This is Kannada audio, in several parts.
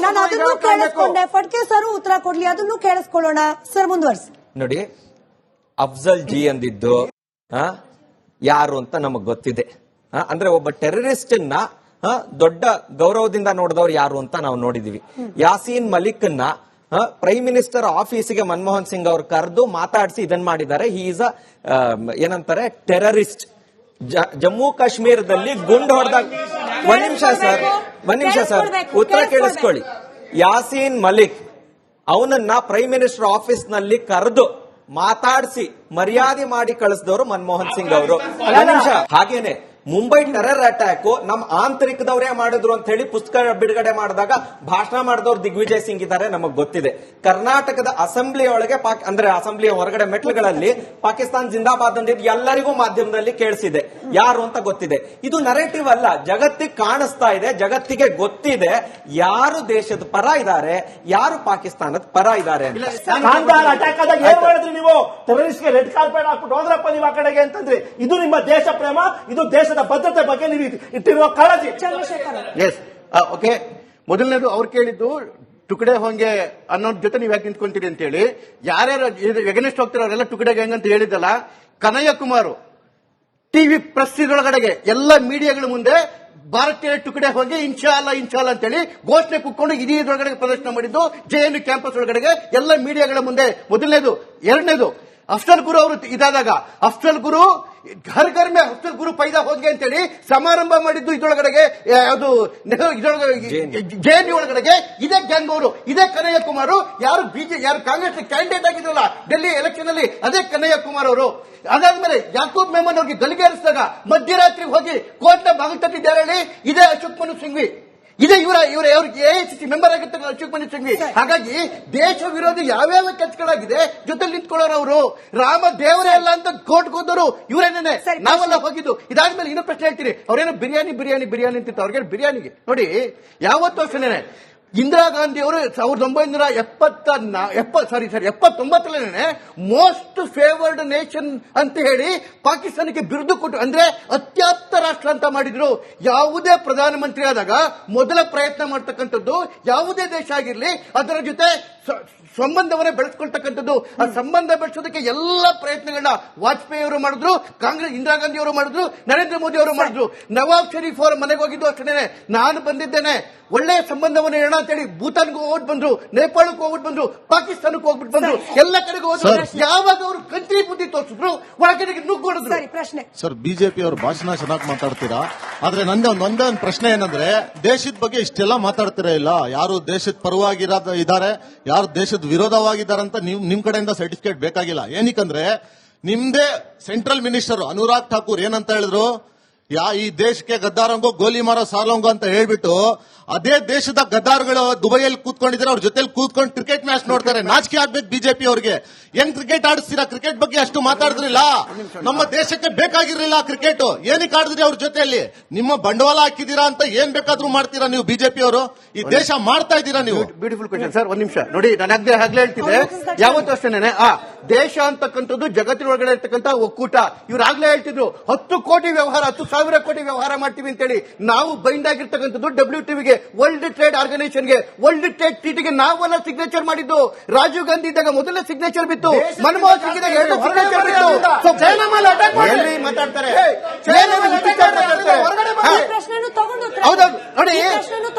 ನಾನು ಅದನ್ನು ಕೇಳಿಸ್ಕೊಂಡೆ. ಫಡ್ಕೆ ಸರ್ ಉತ್ತರ ಕೊಡ್ಲಿ, ಅದನ್ನು ಕೇಳಿಸ್ಕೊಳ್ಳೋಣ ಸರ್. ಮುಂದುವರಿಸಿ. ನೋಡಿ, ಅಫ್ಜಲ್ ಜಿ ಅಂದಿದ್ದು ಯಾರು ಅಂತ ನಮಗ್ ಗೊತ್ತಿದೆ. ಅಂದ್ರೆ ಒಬ್ಬ ಟೆರರಿಸ್ಟ್ ದೊಡ್ಡ ಗೌರವದಿಂದ ನೋಡಿದವ್ರು ಯಾರು ಅಂತ ನಾವು ನೋಡಿದೀವಿ. ಯಾಸೀನ್ ಮಲಿಕ್ ಪ್ರೈಮ್ ಮಿನಿಸ್ಟರ್ ಆಫೀಸಿಗೆ ಮನಮೋಹನ್ ಸಿಂಗ್ ಅವರು ಕರೆದು ಮಾತಾಡಿಸಿ ಇದನ್ ಮಾಡಿದ್ದಾರೆ. ಹಿ ಈಸ್ ಏನಂತಾರೆ, ಟೆರರಿಸ್ಟ್. ಜಮ್ಮು ಕಾಶ್ಮೀರದಲ್ಲಿ ಗುಂಡು ಹೊಡೆದಾಗ ಒಂದ್ ನಿಮಿಷ ಸರ್ ಉತ್ತರ ಕೇಳಿಸ್ಕೊಳ್ಳಿ. ಯಾಸೀನ್ ಮಲಿಕ್ ಅವನನ್ನ ಪ್ರೈಮ್ ಮಿನಿಸ್ಟರ್ ಆಫೀಸ್ ನಲ್ಲಿ ಕರೆದು ಮಾತಾಡಿಸಿ ಮರ್ಯಾದೆ ಮಾಡಿ ಕಳಿಸಿದವರು ಮನಮೋಹನ್ ಸಿಂಗ್ ಅವರು. ನಿಮಿಷ. ಹಾಗೇನೆ ಮುಂಬೈ ಟೆರರ್ ಅಟ್ಯಾಕ್ ನಮ್ಮ ಆಂತರಿಕದವರೇ ಮಾಡಿದ್ರು ಅಂತ ಹೇಳಿ ಪುಸ್ತಕ ಬಿಡುಗಡೆ ಮಾಡಿದಾಗ ಭಾಷಣ ಮಾಡಿದವರು ದಿಗ್ವಿಜಯ್ ಸಿಂಗ್ ಇದ್ದಾರೆ, ನಮಗ್ ಗೊತ್ತಿದೆ. ಕರ್ನಾಟಕದ ಅಸೆಂಬ್ಲಿ ಒಳಗೆ ಅಂದ್ರೆ ಅಸೆಂಬ್ಲಿಯ ಹೊರಗಡೆ ಮೆಟ್ಲುಗಳಲ್ಲಿ ಪಾಕಿಸ್ತಾನ್ ಜಿಂದಾಬಾದ್ ಅಂದಿದ್ದು ಎಲ್ಲರಿಗೂ ಮಾಧ್ಯಮದಲ್ಲಿ ಕೇಳಿಸಿದೆ, ಯಾರು ಅಂತ ಗೊತ್ತಿದೆ. ಇದು ನರೇಟಿವ್ ಅಲ್ಲ, ಜಗತ್ತಿಗೆ ಕಾಣಿಸ್ತಾ ಇದೆ, ಜಗತ್ತಿಗೆ ಗೊತ್ತಿದೆ ಯಾರು ದೇಶದ ಪರ ಇದ್ದಾರೆ, ಯಾರು ಪಾಕಿಸ್ತಾನದ ಪರ ಇದ್ದಾರೆ ಅಂತ. ಅಟ್ಯಾಕ್ ಆದಾಗ ಏನ್ ಮಾಡಿದ್ರಿ ನೀವು? ಟೆರರಿಸ್ಟ್ಗೆ ರೆಡ್ ಕಾರ್ಪೆಟ್ ಹಾಕ್ಬಿಟ್ಟು ಹೋದ್ರಪ್ಪ ನೀವು ಆ ಕಡೆಗೆ ಅಂತಂದ್ರಿ. ಇದು ನಿಮ್ಮ ದೇಶ ಪ್ರೇಮ, ಇದು ದೇಶದ ಭದ್ರತೆ ಬಗ್ಗೆ ನೀವು ಇಟ್ಟಿರುವ ಕಾಳಜಿ. Yes, okay. ಮೊದಲನೇದು ಅವ್ರು ಕೇಳಿದ್ದು ಟುಕಡೆ ಹೊಂಗೆ ಅನ್ನೋದ್ ಜೊತೆ ನೀವ್ ಯಾಕೆ ನಿಂತ್ಕೊಂತೀರಿ ಅಂತ ಹೇಳಿ. ಯಾರ್ಯಾರು ಎಗನೆಸ್ಟ್ ಹೋಗ್ತಾರ ಅವರೆಲ್ಲ ಟುಕಡೆ ಹೆಂಗ್ ಅಂತ ಹೇಳಿದ್ದಲ್ಲ. ಕನಯ್ಯ ಕುಮಾರ್ ಟಿವಿ ಪ್ರೆಸ್ ಇದರೊಳಗಡೆಗೆ ಎಲ್ಲ ಮೀಡಿಯಾಗಳ ಮುಂದೆ ಭಾರತೀಯ ಟುಕಡೆ ಹೋಗಿ ಇನ್ಶಾಲ್ಲ ಅಂತೇಳಿ ಘೋಷಣೆ ಕುಕ್ಕೊಂಡು ಇಡೀ ಇದ್ರೊಳಗಡೆ ಪ್ರದರ್ಶನ ಮಾಡಿದ್ದು JNU ಕ್ಯಾಂಪಸ್ ಒಳಗಡೆಗೆ ಎಲ್ಲ ಮೀಡಿಯಾಗಳ ಮುಂದೆ. ಮೊದಲನೇದು. ಎರಡನೇದು, ಅಫ್ಜಲ್ ಗುರು ಅವರು ಇದಾದಾಗ ಅಫ್ಜಲ್ ಗುರು ಘರ್ ಘರ್ ಮೇ ಅಫ್ಜಲ್ ಗುರು ಪೈದಾ ಹೋದ್ಗೆ ಅಂತೇಳಿ ಸಮಾರಂಭ ಮಾಡಿದ್ದು ಇದ್ರೊಳಗಡೆಗೆ ಯಾವುದು JNU ಒಳಗಡೆಗೆ ಇದೇ ಗ್ಯಾಂಗ್ ಅವರು, ಇದೇ ಕನಯ್ಯ ಕುಮಾರ್. ಯಾರು ಕಾಂಗ್ರೆಸ್ ಕ್ಯಾಂಡಿಡೇಟ್ ಆಗಿದ್ರಲ್ಲ ಡೆಲ್ಲಿ ಎಲೆಕ್ಷನ್ ಅಲ್ಲಿ, ಅದೇ ಕನಯ್ಯ ಕುಮಾರ್ ಅವರು. ಅದಾದ್ಮೇಲೆ ಯಾಕೂಬ್ ಮೆಮನ್ ಅವ್ರಿಗೆ ಗಲಿಗೇರಿಸಿದಾಗ ಮಧ್ಯರಾತ್ರಿ ಹೋಗಿ ಕೋರ್ಟ್ನ ಬಾಗಿಲು ತಟ್ಟಿದ್ದಾರೆ ಹೇಳಿ ಇದೇ ಅಶೋಕ್ ಮನು ಸಿಂಘ್ವಿ, ಇದೇ ಇವರ AICC ಮೆಂಬರ್ ಆಗಿರ್ತಾರೆ ಅಶೋಕ್ ಮನು ಸಿಂಘ್ವಿ. ಹಾಗಾಗಿ ದೇಶ ವಿರೋಧಿ ಯಾವ್ಯಾವ ಕೆಲಸಗಳಾಗಿದೆ ಜೊತೆ ನಿಂತ್ಕೊಳ್ಳೋರು ಅವರು. ರಾಮ ದೇವರೇ ಅಲ್ಲ ಅಂತ ಕೋರ್ಟ್ಗೆ ಹೋದವರು ಇವರೇನೇನೆ, ನಾವೆಲ್ಲ ಹೋಗಿದ್ದು. ಇದಾದ್ಮೇಲೆ ಇನ್ನೂ ಪ್ರಶ್ನೆ ಹೇಳ್ತೀರಿ, ಅವ್ರೇನೋ ಬಿರಿಯಾನಿ ಅಂತಿತ್ತು. ಅವ್ರಿಗೆ ಬಿರಿಯಾನಿಗೆ ನೋಡಿ ಯಾವತ್ತೂ ಅಷ್ಟೇನೆ. ಇಂದಿರಾ ಗಾಂಧಿ ಅವರು 1979 ಮೋಸ್ಟ್ ಫೇವರ್ಡ್ ನೇಷನ್ ಅಂತ ಹೇಳಿ ಪಾಕಿಸ್ತಾನಕ್ಕೆ ಬಿರುದು ಕೊಟ್ಟು, ಅಂದ್ರೆ ಅತ್ಯಾಪ್ತ ರಾಷ್ಟ್ರ ಅಂತ ಮಾಡಿದ್ರು. ಯಾವುದೇ ಪ್ರಧಾನಮಂತ್ರಿ ಆದಾಗ ಮೊದಲ ಪ್ರಯತ್ನ ಮಾಡ್ತಕ್ಕಂಥದ್ದು ಯಾವುದೇ ದೇಶ ಆಗಿರ್ಲಿ ಅದರ ಜೊತೆ ಸಂಬಂಧವನ್ನೇ ಬೆಳೆಸ್ಕೊಳ್ತಕ್ಕಂಥದ್ದು. ಆ ಸಂಬಂಧ ಬೆಳೆಸೋದಕ್ಕೆ ಎಲ್ಲ ಪ್ರಯತ್ನಗಳನ್ನ ವಾಜಪೇಯಿ ಅವರು ಮಾಡಿದ್ರು, ಕಾಂಗ್ರೆಸ್ ಇಂದಿರಾ ಗಾಂಧಿ ಅವರು ಮಾಡಿದ್ರು, ನರೇಂದ್ರ ಮೋದಿ ಅವರು ಮಾಡಿದ್ರು. ನವಾಬ್ ಶರೀಫ್ ಅವರ ಮನೆಗೆ ಹೋಗಿದ್ದು ಅಷ್ಟೇನೆ. ನಾನು ಬಂದಿದ್ದೇನೆ, ಒಳ್ಳೆಯ ಸಂಬಂಧವನ್ನು ಹೇಳೋಣ ಅಂತೇಳಿ ಭೂತಾನ್ಗೂ ಹೋಗ್ಬಿಟ್ಟು ಬಂದ್ರು, ನೇಪಾಳಕ್ಕೂ ಹೋಗ್ಬಿಟ್ಟು ಬಂದ್ರು, ಪಾಕಿಸ್ತಾನಕ್ಕೂ ಹೋಗ್ಬಿಟ್ಟು ಬಂದ್ರು, ಎಲ್ಲ ಕಡೆಗೂ ಹೋದ್ರು. ಯಾವಾಗ ಅವರು ಕಂಟ್ರಿ ಬುದ್ಧಿ ತೋರಿಸಿದ್ರು ಒಳಗಡೆಗೆ ನುಗ್ಗೋಡಿದ್ರು. ಸರ್, ಬಿಜೆಪಿ ಅವರು ಭಾಷಣ ಚೆನ್ನಾಗಿ ಮಾತಾಡ್ತೀರಾ, ಆದ್ರೆ ಒಂದೇ ಒಂದು ಪ್ರಶ್ನೆ ಏನಂದ್ರೆ, ದೇಶದ ಬಗ್ಗೆ ಇಷ್ಟೆಲ್ಲ ಮಾತಾಡ್ತೀರಾ ಇಲ್ಲ, ಯಾರು ದೇಶದ ಪರವಾಗಿದ್ದಾರೆ, ಯಾರು ದೇಶದ ವಿರೋಧವಾಗಿದ್ದಾರೆ ಅಂತ ನಿಮ್ ಕಡೆಯಿಂದ ಸರ್ಟಿಫಿಕೇಟ್ ಬೇಕಾಗಿಲ್ಲ. ಏನಕ್ಕಂದ್ರೆ ನಿಮ್ದೇ ಸೆಂಟ್ರಲ್ ಮಿನಿಸ್ಟರ್ ಅನುರಾಗ್ ಠಾಕೂರ್ ಏನಂತ ಹೇಳಿದ್ರು, ಈ ದೇಶಕ್ಕೆ ಗದ್ದಾರಂಗೋ ಗೋಲಿ ಮಾರೋ ಸಾಲಂಗೋ ಅಂತ ಹೇಳ್ಬಿಟ್ಟು ಅದೇ ದೇಶದ ಗದ್ದಾರ್ಗಳು ದುಬೈಯಲ್ಲಿ ಕೂತ್ಕೊಂಡಿದ್ದಾರೆ, ಅವ್ರ ಜೊತೆಲಿ ಕೂತ್ಕೊಂಡು ಕ್ರಿಕೆಟ್ ಮ್ಯಾಚ್ ನೋಡ್ತಾರೆ. ನಾಚಿಕೆ ಆಗ್ಬೇಕು ಬಿಜೆಪಿ ಅವ್ರಿಗೆ. ಹೆಂಗ್ ಕ್ರಿಕೆಟ್ ಆಡಿಸ್ತೀರಾ? ಕ್ರಿಕೆಟ್ ಬಗ್ಗೆ ಅಷ್ಟು ಮಾತಾಡಿದ್ರಿಲ್ಲ, ನಮ್ಮ ದೇಶಕ್ಕೆ ಬೇಕಾಗಿರ್ಲಿಲ್ಲ ಕ್ರಿಕೆಟ್, ಏನಕ್ಕೆ ಆಡಿದ್ರಿ ಅವ್ರ ಜೊತೆಯಲ್ಲಿ? ನಿಮ್ಮ ಬಂಡವಾಳ ಹಾಕಿದೀರಾ ಅಂತ ಏನ್ ಬೇಕಾದ್ರೂ ಮಾಡ್ತೀರಾ ನೀವು ಬಿಜೆಪಿ ಅವರು? ಈ ದೇಶ ಮಾಡ್ತಾ ಇದ್ದೀರಾ ನೀವು. Beautiful question sir. ಒಂದ್ ನಿಮಿಷ ನೋಡಿ, ನಾನು ಆಗ್ಲೇ ಹೇಳ್ತಿದ್ದೆ, ಯಾವತ್ತೂ ಅಷ್ಟೇನೆ ದೇಶ ಅಂತಕ್ಕಂಥದ್ದು ಜಗತ್ತಿನೊಳಗಡೆ ಇರ್ತಕ್ಕಂಥ ಒಕ್ಕೂಟ. ಇವ್ರಾಗ್ಲೇ ಹೇಳ್ತಿದ್ರು 10 ಕೋಟಿ ವ್ಯವಹಾರ, 10,000 ಕೋಟಿ ವ್ಯವಹಾರ ಮಾಡ್ತೀವಿ ಅಂತೇಳಿ. ನಾವು ಬೈಂಡ್ ಆಗಿರ್ತಕ್ಕಂಥದ್ದು WTOಗೆ, ವರ್ಲ್ಡ್ ಟ್ರೇಡ್ ಆರ್ಗನೈಸೇಷನ್ಗೆ, ವರ್ಲ್ಡ್ ಟ್ರೇಡ್ ಟ್ರೀಟಿಗೆ ನಾವೆಲ್ಲ ಸಿಗ್ನೇಚರ್ ಮಾಡಿದ್ದು. ರಾಜೀವ್ ಗಾಂಧಿ ಇದ್ದಾಗ ಮೊದಲ ಸಿಗ್ನೇಚರ್ ಬಿತ್ತು, ಮನಮೋಹನ್ ಸಿಂಗ್ ಇದ್ದಾಗ 2 ಸಿಗ್ನೇಚರ್ ಬಿತ್ತು. ಮಾತಾಡ್ತಾರೆ ಹೌದೌದು ನೋಡಿ.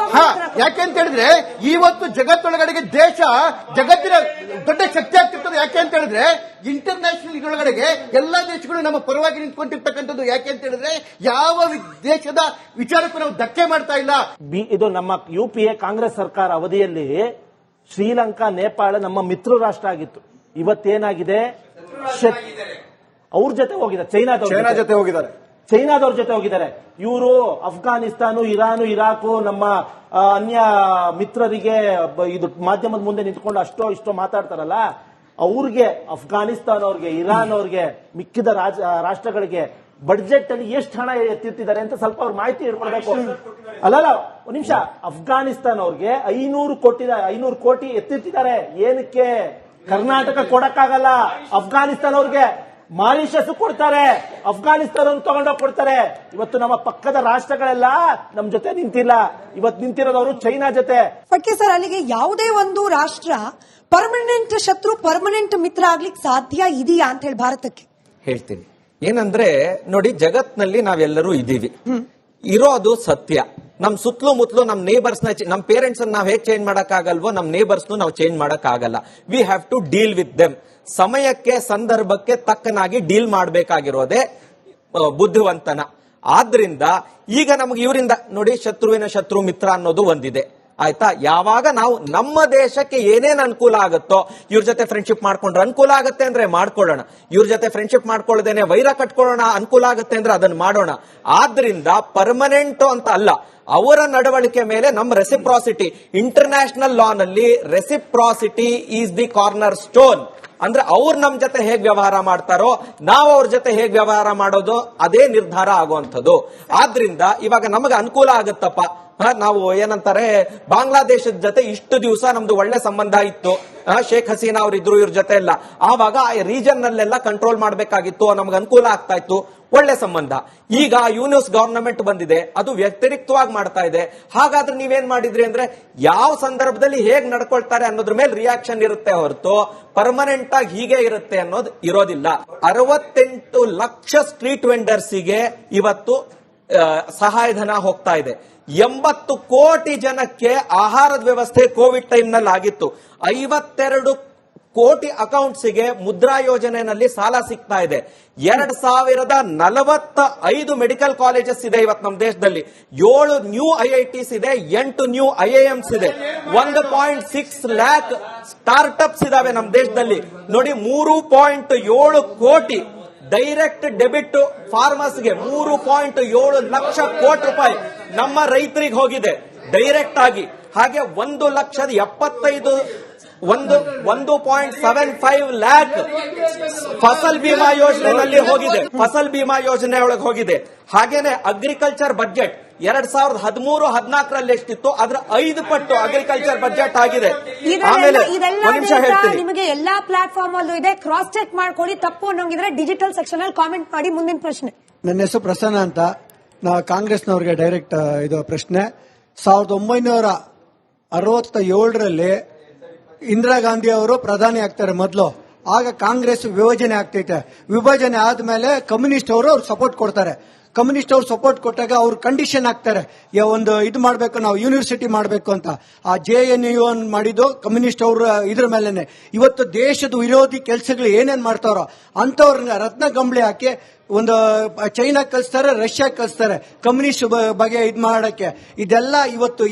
ಯಾಕೆ ಅಂತ ಹೇಳಿದ್ರೆ ಇವತ್ತು ಜಗತ್ತೊಳಗಡೆಗೆ ದೇಶ ಜಗತ್ತಿನ ದೊಡ್ಡ ಶಕ್ತಿ ಆಗ್ತಿರ್ತದೆ. ಯಾಕೆ ಅಂತ ಹೇಳಿದ್ರೆ ಇಂಟರ್ನ್ಯಾಷನಲ್ ಇದರೊಳಗಡೆಗೆ ಎಲ್ಲಾ ದೇಶಗಳು ನಮ್ಮ ಪರವಾಗಿ ನಿಂತ್ಕೊಂಡಿರ್ತಕ್ಕಂಥದ್ದು. ಯಾಕೆ ಅಂತ ಹೇಳಿದ್ರೆ ಯಾವ ದೇಶದ ವಿಚಾರಕ್ಕೂ ನಾವು ಧಕ್ಕೆ ಮಾಡ್ತಾ ಇಲ್ಲ. ಇದು ನಮ್ಮ UPA ಕಾಂಗ್ರೆಸ್ ಸರ್ಕಾರ ಅವಧಿಯಲ್ಲಿ ಶ್ರೀಲಂಕಾ, ನೇಪಾಳ ನಮ್ಮ ಮಿತ್ರ ರಾಷ್ಟ್ರ ಆಗಿತ್ತು. ಇವತ್ತೇನಾಗಿದೆ, ಅವ್ರ ಜೊತೆ ಹೋಗಿದ್ದಾರೆ, ಚೈನಾದವ್ರ ಜೊತೆ ಹೋಗಿದ್ದಾರೆ. ಇವರು ಅಫ್ಘಾನಿಸ್ತಾನ, ಇರಾನ್, ಇರಾಕು, ನಮ್ಮ ಅನ್ಯ ಮಿತ್ರರಿಗೆ ಇದು ಮಾಧ್ಯಮದ ಮುಂದೆ ನಿಂತ್ಕೊಂಡು ಅಷ್ಟೋ ಇಷ್ಟೋ ಮಾತಾಡ್ತಾರಲ್ಲ, ಅವ್ರಿಗೆ ಅಫ್ಘಾನಿಸ್ತಾನ ಅವ್ರಿಗೆ, ಇರಾನ್ ಅವ್ರಿಗೆ, ಮಿಕ್ಕಿದ ರಾಷ್ಟ್ರಗಳಿಗೆ ಬಡ್ಜೆಟ್ ಅಲ್ಲಿ ಎಷ್ಟು ಹಣ ಎತ್ತಿರ್ತಿದ್ದಾರೆ ಅಂತ ಸ್ವಲ್ಪ ಅವ್ರ ಮಾಹಿತಿ ಇಟ್ಕೊಳ್ಬೇಕು. ಅಲ್ಲಲ್ಲ, ಒಂದ್ ನಿಮಿಷ. ಅಫ್ಘಾನಿಸ್ತಾನ ಅವ್ರಿಗೆ 500 ಕೋಟಿ ಎತ್ತಿರ್ತಿದ್ದಾರೆ. ಏನಕ್ಕೆ? ಕರ್ನಾಟಕ ಕೊಡಕ್ಕಾಗಲ್ಲ ಅಫ್ಘಾನಿಸ್ತಾನ ಅವ್ರಿಗೆ. ಮಾರಿಷಸ್ ಕೊಡ್ತಾರೆ, ಅಫ್ಘಾನಿಸ್ತಾನ ತಗೊಂಡೋಗಿ ಕೊಡ್ತಾರೆ. ಇವತ್ತು ನಮ್ಮ ಪಕ್ಕದ ರಾಷ್ಟ್ರಗಳೆಲ್ಲ ನಮ್ ಜೊತೆ ನಿಂತಿಲ್ಲ, ಇವತ್ತು ನಿಂತಿರೋದವರು ಚೈನಾ ಜೊತೆ. ಫಡ್ಕೆ ಸರ್, ಅಲ್ಲಿಗೆ ಯಾವುದೇ ಒಂದು ರಾಷ್ಟ್ರ ಪರ್ಮನೆಂಟ್ ಶತ್ರು ಪರ್ಮನೆಂಟ್ ಮಿತ್ರ ಆಗ್ಲಿಕ್ಕೆ ಸಾಧ್ಯ ಇದೆಯಾ ಅಂತ ಹೇಳಿ ಭಾರತಕ್ಕೆ ಹೇಳ್ತೀನಿ. ಏನಂದ್ರೆ ನೋಡಿ, ಜಗತ್ನಲ್ಲಿ ನಾವೆಲ್ಲರೂ ಇದೀವಿ, ಇರೋದು ಸತ್ಯ. ನಮ್ ಸುತ್ತಲೂ ಮುತ್ತಲು ನಮ್ ನೇಬರ್ಸ್ ನಮ್ ಪೇರೆಂಟ್ಸ್ ನಾವ್ ಹೇಗೆ ಚೇಂಜ್ ಮಾಡಕ್ ಆಗಲ್ವೋ, ನಮ್ ನೇಬರ್ಸ್ ನಾವು ಚೇಂಜ್ ಮಾಡಕ್ ಆಗಲ್ಲ. We have to deal with them. ಸಮಯಕ್ಕೆ ಸಂದರ್ಭಕ್ಕೆ ತಕ್ಕನಾಗಿ ಡೀಲ್ ಮಾಡಬೇಕಾಗಿರೋದೇ ಬುದ್ಧಿವಂತನ. ಆದ್ರಿಂದ ಈಗ ನಮ್ಗೆ ಇವರಿಂದ ನೋಡಿ, ಶತ್ರುವಿನ ಶತ್ರು ಮಿತ್ರ ಅನ್ನೋದು ಒಂದಿದೆ, ಆಯ್ತಾ. ಯಾವಾಗ ನಾವು ನಮ್ಮ ದೇಶಕ್ಕೆ ಏನೇನ್ ಅನುಕೂಲ ಆಗುತ್ತೋ, ಇವ್ರ ಜೊತೆ ಫ್ರೆಂಡ್ಶಿಪ್ ಮಾಡ್ಕೊಂಡ್ರೆ ಅನುಕೂಲ ಆಗುತ್ತೆ ಅಂದ್ರೆ ಮಾಡ್ಕೊಳ್ಳೋಣ, ಇವ್ರ ಜೊತೆ ಫ್ರೆಂಡ್ಶಿಪ್ ಮಾಡ್ಕೊಳ್ಳದೇನೆ ವೈರ ಕಟ್ಕೊಳ್ಳೋಣ ಅನುಕೂಲ ಆಗುತ್ತೆ ಅಂದ್ರೆ ಅದನ್ನ ಮಾಡೋಣ. ಆದ್ರಿಂದ ಪರ್ಮನೆಂಟ್ ಅಂತ ಅಲ್ಲ, ಅವರ ನಡವಳಿಕೆ ಮೇಲೆ ನಮ್ಮ ರೆಸಿಪ್ರಾಸಿಟಿ, ಇಂಟರ್ನ್ಯಾಷನಲ್ ಲಾ ನಲ್ಲಿ ರೆಸಿಪ್ರಾಸಿಟಿ ಈಸ್ ದಿ ಕಾರ್ನರ್ ಸ್ಟೋನ್. ಅಂದ್ರೆ ಅವ್ರು ನಮ್ ಜೊತೆ ಹೇಗ್ ವ್ಯವಹಾರ ಮಾಡ್ತಾರೋ ನಾವು ಅವ್ರ ಜೊತೆ ಹೇಗ್ ವ್ಯವಹಾರ ಮಾಡೋದು ಅದೇ ನಿರ್ಧಾರ ಆಗುವಂಥದ್ದು. ಆದ್ರಿಂದ ಇವಾಗ ನಮಗೆ ಅನುಕೂಲ ಆಗುತ್ತಪ್ಪ, ನಾವು ಏನಂತಾರೆ ಬಾಂಗ್ಲಾದೇಶದ ಜೊತೆ ಇಷ್ಟು ದಿವಸ ನಮ್ದು ಒಳ್ಳೆ ಸಂಬಂಧ ಇತ್ತು, ಶೇಖ್ ಹಸೀನಾ ಅವ್ರಿದ್ರು ಇವ್ರ ಜೊತೆ ಎಲ್ಲ, ಆವಾಗ ಆ ರೀಜನ್ ನಲ್ಲೆಲ್ಲ ಕಂಟ್ರೋಲ್ ಮಾಡ್ಬೇಕಾಗಿತ್ತು, ನಮ್ಗೆ ಅನುಕೂಲ ಆಗ್ತಾ ಇತ್ತು, ಒಳ್ಳೆ ಸಂಬಂಧ. ಈಗ ಯೂನಿಸ್ ಗವರ್ನಮೆಂಟ್ ಬಂದಿದೆ, ಅದು ವ್ಯತಿರಿಕ್ತವಾಗಿ ಮಾಡ್ತಾ ಇದೆ. ಹಾಗಾದ್ರೆ ನೀವೇನ್ ಮಾಡಿದ್ರಿ ಅಂದ್ರೆ ಯಾವ ಸಂದರ್ಭದಲ್ಲಿ ಹೇಗ್ ನಡ್ಕೊಳ್ತಾರೆ ಅನ್ನೋದ್ರ ಮೇಲೆ ರಿಯಾಕ್ಷನ್ ಇರುತ್ತೆ ಹೊರತು ಪರ್ಮನೆಂಟ್ ಆಗಿ ಹೀಗೆ ಇರುತ್ತೆ ಅನ್ನೋದು ಇರೋದಿಲ್ಲ. 68 ಲಕ್ಷ ಸ್ಟ್ರೀಟ್ ವೆಂಡರ್ಸಿಗೆ ಇವತ್ತು ಸಹಾಯಧನ ಹೋಗ್ತಾ ಇದೆ. 80 ಕೋಟಿ ಜನಕ್ಕೆ ಆಹಾರದ ವ್ಯವಸ್ಥೆ ಕೋವಿಡ್ ಟೈಮ್ ನಲ್ಲಿ ಆಗಿತ್ತು. 52 ಕೋಟಿ ಅಕೌಂಟ್ಸ್ಗೆ ಮುದ್ರಾ ಯೋಜನೆಯಲ್ಲಿ ಸಾಲ ಸಿಗ್ತಾ ಇದೆ. 2045 ಮೆಡಿಕಲ್ ಕಾಲೇಜಸ್ ಇದೆ ಇವತ್ತು ನಮ್ಮ ದೇಶದಲ್ಲಿ. 7 ನ್ಯೂ IITs ಇದೆ, 8 ನ್ಯೂ IIMs ಇದೆ, 1.6 ಲ್ಯಾಕ್ ಸ್ಟಾರ್ಟ್ಅಪ್ಸ್ ಇದಾವೆ ನಮ್ಮ ದೇಶದಲ್ಲಿ. ನೋಡಿ, 3.7 ಕೋಟಿ ಡೈರೆಕ್ಟ್ ಡೆಬಿಟ್ ಫಾರ್ಮರ್ಸ್ಗೆ 3.7 ಲಕ್ಷ ಕೋಟಿ ರೂಪಾಯಿ ನಮ್ಮ ರೈತರಿಗೆ ಹೋಗಿದೆ ಡೈರೆಕ್ಟ್ ಆಗಿ. ಹಾಗೆ 1,75 ಲ್ಯಾಕ್ ಫಸಲ್ ಬಿಮಾ ಯೋಜನೆಯಲ್ಲಿ ಹೋಗಿದೆ, ಫಸಲ್ ಬಿಮಾ ಯೋಜನೆ ಒಳಗೆ ಹೋಗಿದೆ. ಹಾಗೇನೆ ಅಗ್ರಿಕಲ್ಚರ್ ಬಜೆಟ್ 2013-14 ಎಷ್ಟಿತ್ತು ಅದ್ರ 5 ಪಟ್ಟು ಅಗ್ರಿಕಲ್ಚರ್ ಬಜೆಟ್ ಆಗಿದೆ. ಆಮೇಲೆ ನಿಮಗೆ ಎಲ್ಲಾ ಪ್ಲಾಟ್ಫಾರ್ಮ್ ಅಲ್ಲೂ ಇದೆ, ಕ್ರಾಸ್ ಚೆಕ್ ಮಾಡ್ಕೊಳ್ಳಿ. ತಪ್ಪು ಅನ್ನೋಂಗಿದ್ರೆ ಡಿಜಿಟಲ್ ಸೆಕ್ಷನ್ ಅಲ್ಲಿ ಕಾಮೆಂಟ್ ಮಾಡಿ. ಮುಂದಿನ ಪ್ರಶ್ನೆ. ನನ್ನ ಹೆಸರು ಪ್ರಸನ್ನ ಅಂತ, ನಾವು ಕಾಂಗ್ರೆಸ್ನವ್ರಿಗೆ ಡೈರೆಕ್ಟ್ ಇದು ಪ್ರಶ್ನೆ. 1967ರಲ್ಲಿ ಇಂದಿರಾ ಗಾಂಧಿ ಅವರು ಪ್ರಧಾನಿ ಆಗ್ತಾರೆ ಮೊದಲು. ಆಗ ಕಾಂಗ್ರೆಸ್ ವಿಭಜನೆ ಆಗ್ತೈತೆ. ವಿಭಜನೆ ಆದ್ಮೇಲೆ ಕಮ್ಯುನಿಸ್ಟ್ ಅವರು ಸಪೋರ್ಟ್ ಕೊಡ್ತಾರೆ. ಕಮ್ಯುನಿಸ್ಟ್ ಅವ್ರು ಸಪೋರ್ಟ್ ಕೊಟ್ಟಾಗ ಅವ್ರು ಕಂಡೀಷನ್ ಹಾಕ್ತಾರೆ, ಒಂದು ಇದು ಮಾಡಬೇಕು, ನಾವು ಯೂನಿವರ್ಸಿಟಿ ಮಾಡಬೇಕು ಅಂತ. ಆ JNU ಮಾಡಿದ್ದು ಕಮ್ಯುನಿಸ್ಟ್ ಅವರು ಇದ್ರ ಮೇಲೆನೆ. ಇವತ್ತು ದೇಶದ ವಿರೋಧಿ ಕೆಲಸಗಳು ಏನೇನ್ ಮಾಡ್ತಾರೋ ಅಂತವ್ರನ್ನ ರತ್ನ ಗಂಬಳಿ ಹಾಕಿ ಒಂದು ಚೈನಾ ಕಳಿಸ್ತಾರೆ, ರಷ್ಯಾ ಕಳಿಸ್ತಾರೆ ಕಮ್ಯುನಿಸ್ಟ್ ಬಗ್ಗೆ ಇದು ಮಾಡಕ್ಕೆ. ಇದೆಲ್ಲ ಇವತ್ತು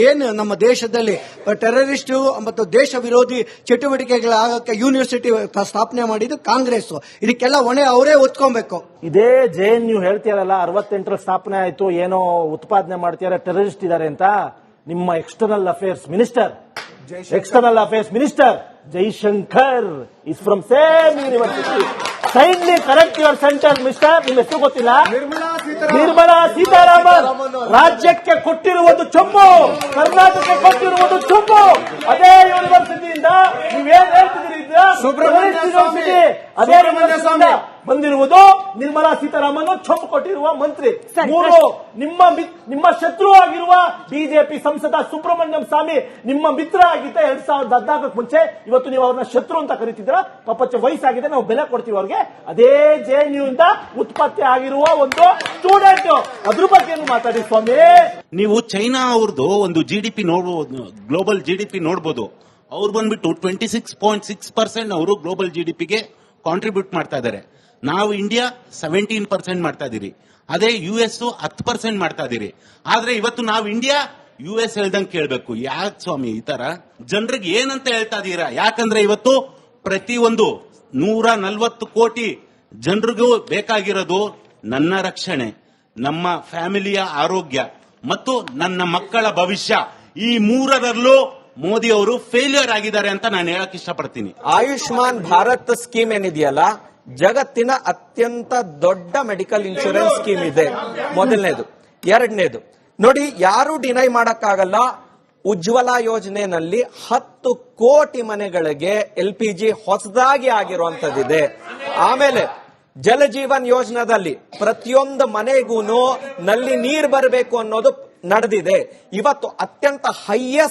ಏನು ನಮ್ಮ ದೇಶದಲ್ಲಿ ಟೆರರಿಸ್ಟ್ ಮತ್ತು ದೇಶ ವಿರೋಧಿ ಚಟುವಟಿಕೆಗಳಾಗಕ್ಕೆ ಯೂನಿವರ್ಸಿಟಿ ಸ್ಥಾಪನೆ ಮಾಡಿದ್ದು ಕಾಂಗ್ರೆಸ್. ಇದಕ್ಕೆಲ್ಲ ಹೊಣೆ ಅವರೇ ಹೊತ್ಕೊಬೇಕು. ಇದೇ JNU ಹೇಳ್ತೀರಲ್ಲ, 68 ಸ್ಥಾಪನೆ ಆಯ್ತು, ಏನೋ ಉತ್ಪಾದನೆ ಮಾಡ್ತೀರಾ, ಟೆರರಿಸ್ಟ್ ಇದಾರೆ ಅಂತ. ನಿಮ್ಮ external affairs minister Jaishankar is from same university. Certainly correct your sentence mister. ನಿಮ್ಮ ಹೆಸರು ಗೊತ್ತಿಲ್ಲ? ನಿರ್ಮಲಾ ಸೀತಾರಾಮನ್ ರಾಜ್ಯಕ್ಕೆ ಕೊಟ್ಟಿರುವುದು ಚೊಂಬು, ಕರ್ನಾಟಕಕ್ಕೆ ಕೊಟ್ಟಿರುವುದು ಚೊಂಬು. ಅದೇ ಯೂನಿವರ್ಸಿಟಿಯಿಂದ ನೀವೇನ್ ಹೇಳ್ತಿದ್ದೀರಿ? ಯೂನಿವರ್ಸಿಟಿ ಅದೇ ಯೂನಿವರ್ಸಿಟಿಯಿಂದ ಬಂದಿರುವುದು ನಿರ್ಮಲಾ ಸೀತಾರಾಮನ್ ಚೊಂಬು ಕೊಟ್ಟಿರುವ ಮಂತ್ರಿ. ಮೂರು, ನಿಮ್ಮ ಶತ್ರು ಆಗಿರುವ ಬಿಜೆಪಿ ಸಂಸದ ಸುಬ್ರಹ್ಮಣ್ಯಂ ಸ್ವಾಮಿ ನಿಮ್ಮ ಮಿತ್ರ ಆಗಿದ್ದ 2014 ಮುಂಚೆ. ಇವತ್ತು ನೀವು ಅವ್ರನ್ನ ಶತ್ರು ಅಂತ ಕರೀತಿದ್ದೀರಾ. ಪಾಪ ವಯಸ್ಸಾಗಿದೆ, ನಾವು ಬೆಲೆ ಕೊಡ್ತೀವಿ ಅವ್ರಿಗೆ. ಅದೇ JNU ಇಂದ ಉತ್ಪತ್ತಿ ಆಗಿರುವ ಒಂದು ಸ್ಟೂಡೆಂಟ್, ಅದ್ರ ಬಗ್ಗೆ ಮಾತಾಡಿ ಸ್ವಾಮಿ. ನೀವು ಚೈನಾ ಅವ್ರದ್ದು ಒಂದು GDP ನೋಡಬಹುದು, ಗ್ಲೋಬಲ್ GDP ನೋಡಬಹುದು. ಅವ್ರು ಬಂದ್ಬಿಟ್ಟು 26.6% ಅವರು ಗ್ಲೋಬಲ್ GDPಗೆ ಕಾಂಟ್ರಿಬ್ಯೂಟ್ ಮಾಡ್ತಾ ಇದ್ದಾರೆ. ನಾವು ಇಂಡಿಯಾ 17% ಮಾಡ್ತಾ ಇದೀರಿ. ಅದೇ US 10% ಮಾಡ್ತಾ ಇದೀರಿ. ಆದ್ರೆ ಇವತ್ತು ನಾವು ಇಂಡಿಯಾ US ಹೇಳ್ದಂಗೆ ಕೇಳಬೇಕು. ಯಾಕೆ ಸ್ವಾಮಿ ಈ ತರ ಜನರಿಗೆ ಏನಂತ ಹೇಳ್ತಾ ಇದೀರಾ? ಯಾಕಂದ್ರೆ ಇವತ್ತು ಪ್ರತಿಯೊಂದು 140 ಕೋಟಿ ಜನರಿಗೂ ಬೇಕಾಗಿರೋದು ನನ್ನ ರಕ್ಷಣೆ, ನಮ್ಮ ಫ್ಯಾಮಿಲಿಯ ಆರೋಗ್ಯ ಮತ್ತು ನನ್ನ ಮಕ್ಕಳ ಭವಿಷ್ಯ. ಈ ಮೂರರಲ್ಲೂ ಮೋದಿ ಅವರು ಫೇಲ್ಯೂರ್ ಆಗಿದ್ದಾರೆ ಅಂತ ನಾನು ಹೇಳಕ್ ಇಷ್ಟಪಡ್ತೀನಿ. ಆಯುಷ್ಮಾನ್ ಭಾರತ್ ಸ್ಕೀಮ್ ಏನಿದೆಯಲ್ಲ, ಜಗತ್ತಿನ ಅತ್ಯಂತ ದೊಡ್ಡ ಮೆಡಿಕಲ್ ಇನ್ಶೂರೆನ್ಸ್ ಸ್ಕೀಮ್ ಇದೆ. ಮೊದಲನೇದು. ಎರಡನೇದು ನೋಡಿ, ಯಾರು ಡಿನೈ ಮಾಡಕ್ಕಾಗಲ್ಲ, ಉಜ್ವಲ ಯೋಜನೆಯಲ್ಲಿ 10 ಕೋಟಿ ಮನೆಗಳಿಗೆ LPG ಹೊಸದಾಗಿ ಆಗಿರುವಂತದ್ದಿದೆ. ಆಮೇಲೆ ಜಲಜೀವನ್ ಯೋಜನೆಯಲ್ಲಿ ಪ್ರತಿಯೊಂದು ಮನೆಗೂ ನಲ್ಲಿ ನೀರು ಬರಬೇಕು ಅನ್ನೋದು ನಡೆದಿದೆ. ಇವತ್ತು ಅತ್ಯಂತ ಹೈಯೆಸ್ಟ್